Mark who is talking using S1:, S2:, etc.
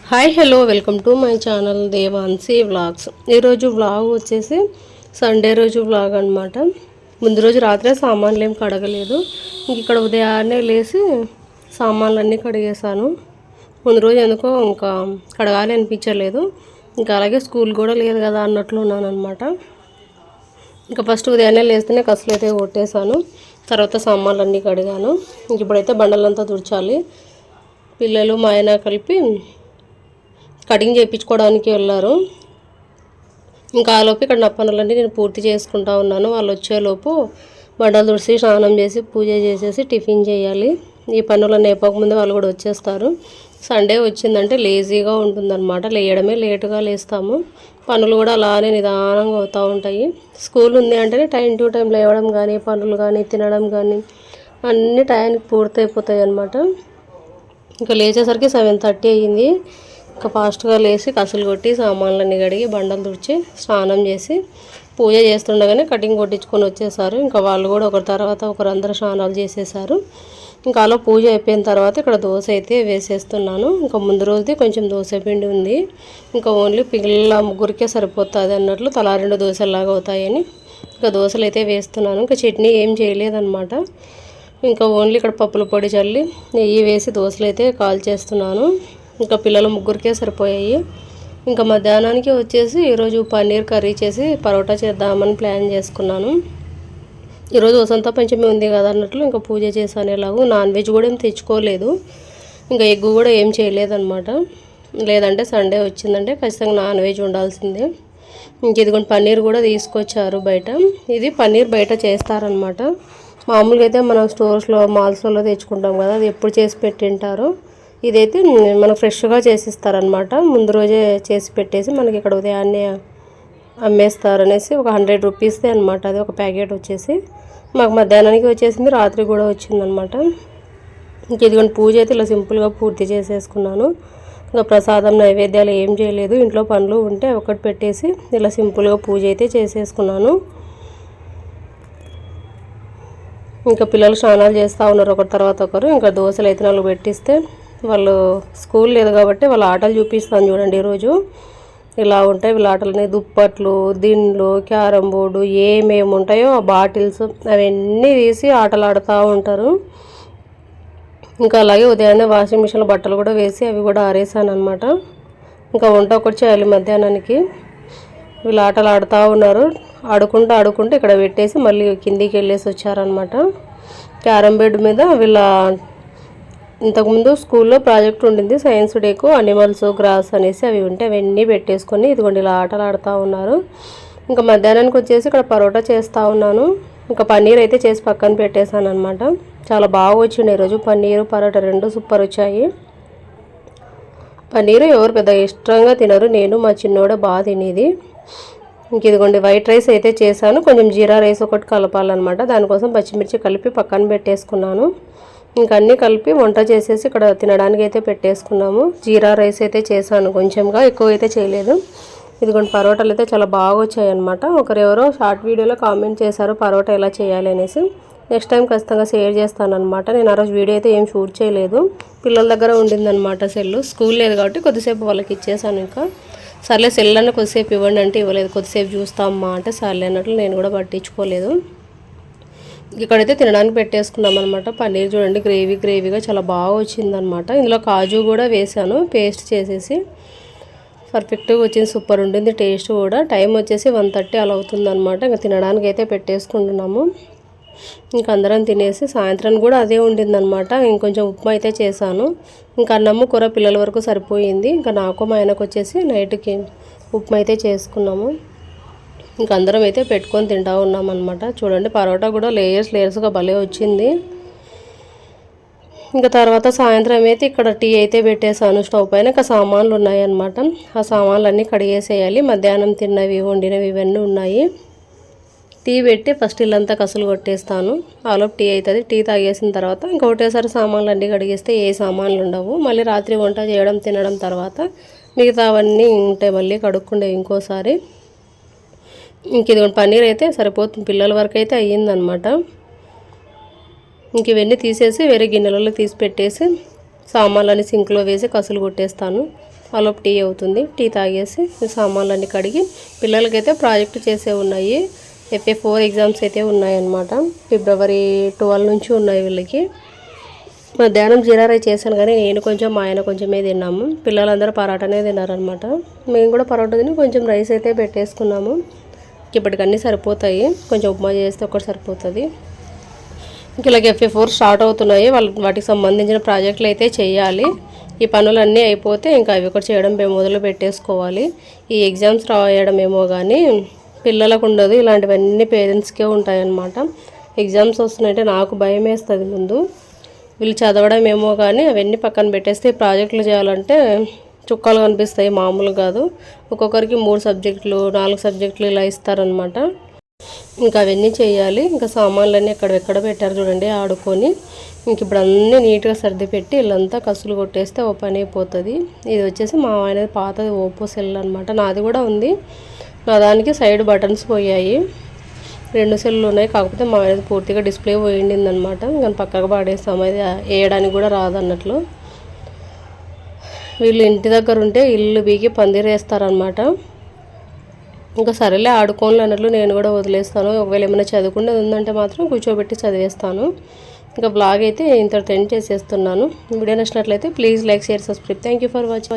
S1: Hi hello welcome to my channel Devansi vlogs. ఈరోజు vlog వచ్చేసి Sunday రోజు వ్లాగ్ అనమాట. ముందు రోజు రాత్రే సామాన్లు ఏం కడగలేదు. ఇక్కడ ఉదయాన్నే లేచి సామాన్లన్నీ కడిగేసాను. ముందు రోజు ఎందుకో ఇంకా కడగాలి అనిపించలేదు. ఇంకా అలాగే స్కూల్ కూడా లేదు కదా అన్నట్లు ఉన్నాను అనమాట. ఇంకా ఫస్ట్ ఉదయాన్నే లేస్తేనే కసులు అయితే కొట్టేశాను. తర్వాత సామాన్లన్నీ కడిగాను. ఇప్పుడైతే బండలంతా తుడిచాలి. పిల్లలు మా ఆయన కలిపి కటింగ్ చేయించుకోవడానికి వెళ్ళారు. ఇంకా ఆలోపు ఇక్కడ నా పనులన్నీ నేను పూర్తి చేసుకుంటా ఉన్నాను. వాళ్ళు వచ్చేలోపు బండలు తుడిచి స్నానం చేసి పూజ చేసేసి టిఫిన్ చేయాలి. ఈ పనులన్నీ అయిపోకముందే వాళ్ళు కూడా వచ్చేస్తారు. సండే వచ్చిందంటే లేజీగా ఉంటుందన్నమాట. లేయడమే లేటుగా లేస్తాము. పనులు కూడా అలానే నిదానంగా అవుతూ ఉంటాయి. స్కూల్ ఉంది అంటేనే టైం టు టైం లేవడం కానీ పనులు కానీ తినడం కానీ అన్నీ టైంకి పూర్తి అయిపోతాయి అన్నమాట. ఇంకా లేచేసరికి 7:30 అయ్యింది. ఇంకా ఫాస్ట్గా లేచి కసులు కొట్టి సామాన్లన్నీ కడిగి బండలు తుడిచి స్నానం చేసి పూజ చేస్తుండగానే కటింగ్ కొట్టించుకొని వచ్చేసారు. ఇంకా వాళ్ళు కూడా ఒకరి తర్వాత ఒకరు అందరూ స్నానాలు చేసేసారు. ఇంకా అలా పూజ అయిపోయిన తర్వాత ఇక్కడ దోశ అయితే వేసేస్తున్నాను. ఇంకా ముందు రోజుది కొంచెం దోశ పిండి ఉంది. ఇంకా ఓన్లీ పిల్లల ముగ్గురికే సరిపోతుంది అన్నట్లు తలా 2 దోశలాగా అవుతాయని ఇంకా దోశలు అయితే వేస్తున్నాను. ఇంకా చట్నీ ఏం చేయలేదన్నమాట. ఇంకా ఓన్లీ ఇక్కడ పప్పుల పొడి చల్లి నెయ్యి వేసి దోశలు అయితే కాల్చేస్తున్నాను. ఇంకా పిల్లలు ముగ్గురికే సరిపోయాయి. ఇంకా మధ్యాహ్నానికి వచ్చేసి ఈరోజు పన్నీర్ కర్రీ చేసి పరోటా చేద్దామని ప్లాన్ చేసుకున్నాను. ఈరోజు వసంత పంచమి ఉంది కదా అన్నట్లు ఇంకా పూజ చేశాను. ఎలాగో నాన్ వెజ్ కూడా ఏం తెచ్చుకోలేదు. ఇంకా ఎగ్ కూడా ఏం చేయలేదన్నమాట. లేదంటే సండే వచ్చిందంటే ఖచ్చితంగా నాన్ వెజ్ ఉండాల్సిందే. ఇంక ఇదిగోండి పన్నీర్ కూడా తీసుకొచ్చారు బయట. ఇది పన్నీర్ బయట చేస్తారనమాట. మామూలుగా అయితే మనం స్టోర్స్లో మాల్స్లో తెచ్చుకుంటాం కదా, అది ఎప్పుడు చేసి పెట్టింటారో. ఇదైతే మనం ఫ్రెష్గా చేసిస్తారనమాట. ముందు రోజే చేసి పెట్టేసి మనకి ఇక్కడ ఉదయాన్నే అమ్మేస్తారనేసి ఒక 100 రూపీస్దే అనమాట. అది ఒక ప్యాకెట్ వచ్చేసి మాకు మధ్యాహ్నానికి వచ్చేసింది, రాత్రి కూడా వచ్చిందనమాట. ఇంక ఇదిగోండి పూజ అయితే ఇలా సింపుల్గా పూర్తి చేసేసుకున్నాను. ఇంకా ప్రసాదం నైవేద్యాలు ఏం చేయలేదు. ఇంట్లో పనులు ఉంటే ఒకటి పెట్టేసి ఇలా సింపుల్గా పూజ అయితే చేసేసుకున్నాను. ఇంకా పిల్లలు స్నానాలు చేస్తూ ఉన్నారు ఒకరి తర్వాత ఒకరు. ఇంకా దోశలు అయితే 4 పెట్టిస్తే వాళ్ళు స్కూల్ లేదు కాబట్టి వాళ్ళ ఆటలు చూపిస్తాను చూడండి. ఈరోజు ఇలా ఉంటాయి వీళ్ళ ఆటలని, దుప్పట్లు, దిండ్లు, క్యారం బోర్డు ఏమేమి ఉంటాయో ఆ బాటిల్స్ అవన్నీ తీసి ఆటలు ఆడుతూ ఉంటారు. ఇంకా అలాగే ఉదయాన్నే వాషింగ్ మిషన్లో బట్టలు కూడా వేసి అవి కూడా ఆరేసాను అనమాట. ఇంకా వంట ఒకటి చేయాలి మధ్యాహ్నానికి. వీళ్ళు ఆటలు ఆడుతూ ఉన్నారు. ఆడుకుంటూ ఇక్కడ పెట్టేసి మళ్ళీ కిందికి వెళ్ళేసి వచ్చారనమాట. క్యారం బోర్డు మీద వీళ్ళ ఇంతకుముందు స్కూల్లో ప్రాజెక్ట్ ఉండింది సైన్స్ డేకు, అనిమల్స్ గ్రాస్ అనేసి అవి ఉంటే అవన్నీ పెట్టేసుకొని ఇదిగోండి ఇలా ఆటలు ఆడుతూ ఉన్నారు. ఇంకా మధ్యాహ్నానికి వచ్చేసి ఇక్కడ పరోటా చేస్తూ ఉన్నాను. ఇంకా పన్నీర్ అయితే చేసి పక్కన పెట్టేశాను అనమాట. చాలా బాగా వచ్చింది ఈరోజు పన్నీరు పరోటా 2 సూపర్ వచ్చాయి. పన్నీరు ఎవరు పెద్ద ఇష్టంగా తినరు, నేను మా చిన్నోడే బాగా తినేది. ఇంక ఇదిగోండి వైట్ రైస్ అయితే చేశాను. కొంచెం జీరా రైస్ ఒకటి కలపాలన్నమాట. దానికోసం పచ్చిమిర్చి కలిపి పక్కన పెట్టేసుకున్నాను. ఇంక అన్నీ కలిపి వంట చేసేసి ఇక్కడ తినడానికి అయితే పెట్టేసుకున్నాము. జీరా రైస్ అయితే చేశాను, కొంచెంగా ఎక్కువ అయితే చేయలేదు. ఇదిగోండి పరోటాలు అయితే చాలా బాగా వచ్చాయి అనమాట. ఒకరెవరో షార్ట్ వీడియోలో కామెంట్ చేశారు పరోటా ఎలా చేయాలి అనేసి. నెక్స్ట్ టైం ఖచ్చితంగా షేర్ చేస్తాను అనమాట. నేను ఆ రోజు వీడియో అయితే ఏం షూట్ చేయలేదు, పిల్లల దగ్గర ఉండిందనమాట సెల్. స్కూల్ లేదు కాబట్టి కొద్దిసేపు వాళ్ళకి ఇచ్చేసాను. ఇంకా సర్లే సెల్ అన్న కొద్దిసేపు ఇవ్వండి అంటే ఇవ్వలేదు. కొద్దిసేపు చూస్తామా అంటే సర్లే అన్నట్లు నేను కూడా పట్టించుకోలేదు. ఇక్కడైతే తినడానికి పెట్టేసుకున్నాం అనమాట. పన్నీర్ చూడండి గ్రేవీగా చాలా బాగా వచ్చిందనమాట. ఇందులో కాజు కూడా వేసాను పేస్ట్ చేసేసి. పర్ఫెక్ట్గా వచ్చింది, సూపర్ ఉంటుంది టేస్ట్ కూడా. టైం వచ్చేసి 1:30 అలా అవుతుందన్నమాట. ఇంకా తినడానికి అయితే పెట్టేసుకుంటున్నాము. ఇంక అందరం తినేసి సాయంత్రం కూడా అదే ఉండిందనమాట. ఇంకొంచెం ఉప్మా అయితే చేశాను. ఇంకా అన్నము కూర పిల్లల వరకు సరిపోయింది. ఇంకా నాకు మా ఆయనకు వచ్చేసి నైట్కి ఉప్మా అయితే చేసుకున్నాము. ఇంక అందరం అయితే పెట్టుకొని తింటూ ఉన్నాం అనమాట. చూడండి పరోటా కూడా లేయర్స్గా భలే వచ్చింది. ఇంకా తర్వాత సాయంత్రం అయితే ఇక్కడ టీ అయితే పెట్టేసాను స్టవ్ పైన. ఇంకా సామాన్లు ఉన్నాయన్నమాట. ఆ సామాన్లు అన్నీ కడిగేసేయాలి. మధ్యాహ్నం తిన్నవి వండినవి ఇవన్నీ ఉన్నాయి. టీ పెట్టి ఫస్ట్ ఇల్లంతా కసులు కొట్టేస్తాను. ఆలోపు టీ అవుతుంది. టీ తాగేసిన తర్వాత ఇంకా ఒకటేసారి సామాన్లు అన్నీ కడిగేస్తే ఏ సామాన్లు ఉండవు. మళ్ళీ రాత్రి వంట చేయడం తినడం తర్వాత మిగతా అవన్నీ ఉంటాయి, మళ్ళీ కడుక్కుండే ఇంకోసారి. ఇంక ఇది పన్నీర్ అయితే సరిపోతుంది, పిల్లల వరకు అయితే అయ్యిందనమాట. ఇంక ఇవన్నీ తీసేసి వేరే గిన్నెలలో తీసి పెట్టేసి సామాన్లన్నీ సింక్లో వేసి కసులు కొట్టేస్తాను. అలోపు టీ అవుతుంది. టీ తాగేసి సామాన్లన్నీ కడిగి పిల్లలకైతే ప్రాజెక్ట్ చేసే ఉన్నాయి. FA4 ఎగ్జామ్స్ అయితే ఉన్నాయన్నమాట. ఫిబ్రవరి 12 నుంచి ఉన్నాయి వీళ్ళకి. మధ్యాహ్నం జీరా రైస్ చేశాను కానీ నేను కొంచెం మా ఆయన కొంచెమే తిన్నాము. పిల్లలందరూ పరాటానే తిన్నారనమాట. మేము కూడా పరోటా తిని కొంచెం రైస్ అయితే పెట్టేసుకున్నాము. ఇప్పటికన్నీ సరిపోతాయి. కొంచెం ఉప్మా చేస్తే ఒకటి సరిపోతుంది. ఇలాగ FA4 స్టార్ట్ అవుతున్నాయి. వాటికి సంబంధించిన ప్రాజెక్టులు అయితే చేయాలి. ఈ పనులన్నీ అయిపోతే ఇంకా అవి ఒకటి చేయడం మొదలు పెట్టేసుకోవాలి. ఈ ఎగ్జామ్స్ రాయడం ఏమో కానీ పిల్లలకు ఉండదు. ఇలాంటివన్నీ పేరెంట్స్కే ఉంటాయన్నమాట. ఎగ్జామ్స్ వస్తున్నాయంటే నాకు భయం వేస్తుంది ముందు. వీళ్ళు చదవడం ఏమో కానీ అవన్నీ పక్కన పెట్టేస్తే ప్రాజెక్టులు చేయాలంటే చుక్కలు కనిపిస్తాయి, మామూలు కాదు. ఒక్కొక్కరికి 3 సబ్జెక్టులు 4 సబ్జెక్టులు ఇలా ఇస్తారనమాట. ఇంకా అవన్నీ చేయాలి. ఇంకా సామాన్లన్నీ ఎక్కడెక్కడ పెట్టారు చూడండి ఆడుకొని. ఇంక ఇప్పుడు అన్నీ నీట్గా సర్ది పెట్టి ఇల్లంతా కసులు కొట్టేస్తే ఓ పని అయిపోతుంది. ఇది వచ్చేసి మా ఆయన పాతది ఓపో సెల్ అనమాట. నాది కూడా ఉంది. నా దానికి సైడ్ బటన్స్ పోయాయి. 2 సెల్లు ఉన్నాయి. కాకపోతే మా ఆయన పూర్తిగా డిస్ప్లే పోయిండిందనమాట. ఇంకా పక్కకు పాడేస్తాము. అది వేయడానికి కూడా రాదన్నట్లు. వీళ్ళు ఇంటి దగ్గర ఉంటే ఇల్లు బీకి పందిరేస్తారనమాట. ఇంకా సరేలే ఆడుకోవాలి అన్నట్లు నేను కూడా వదిలేస్తాను. ఒకవేళ ఏమైనా చదువుకునేది ఉందంటే మాత్రం కూర్చోబెట్టి చదివేస్తాను. ఇంకా బ్లాగ్ అయితే ఇంత ఎండ్ చేసేస్తున్నాను. వీడియో నచ్చినట్లయితే please like, share, subscribe. Thank you for watching.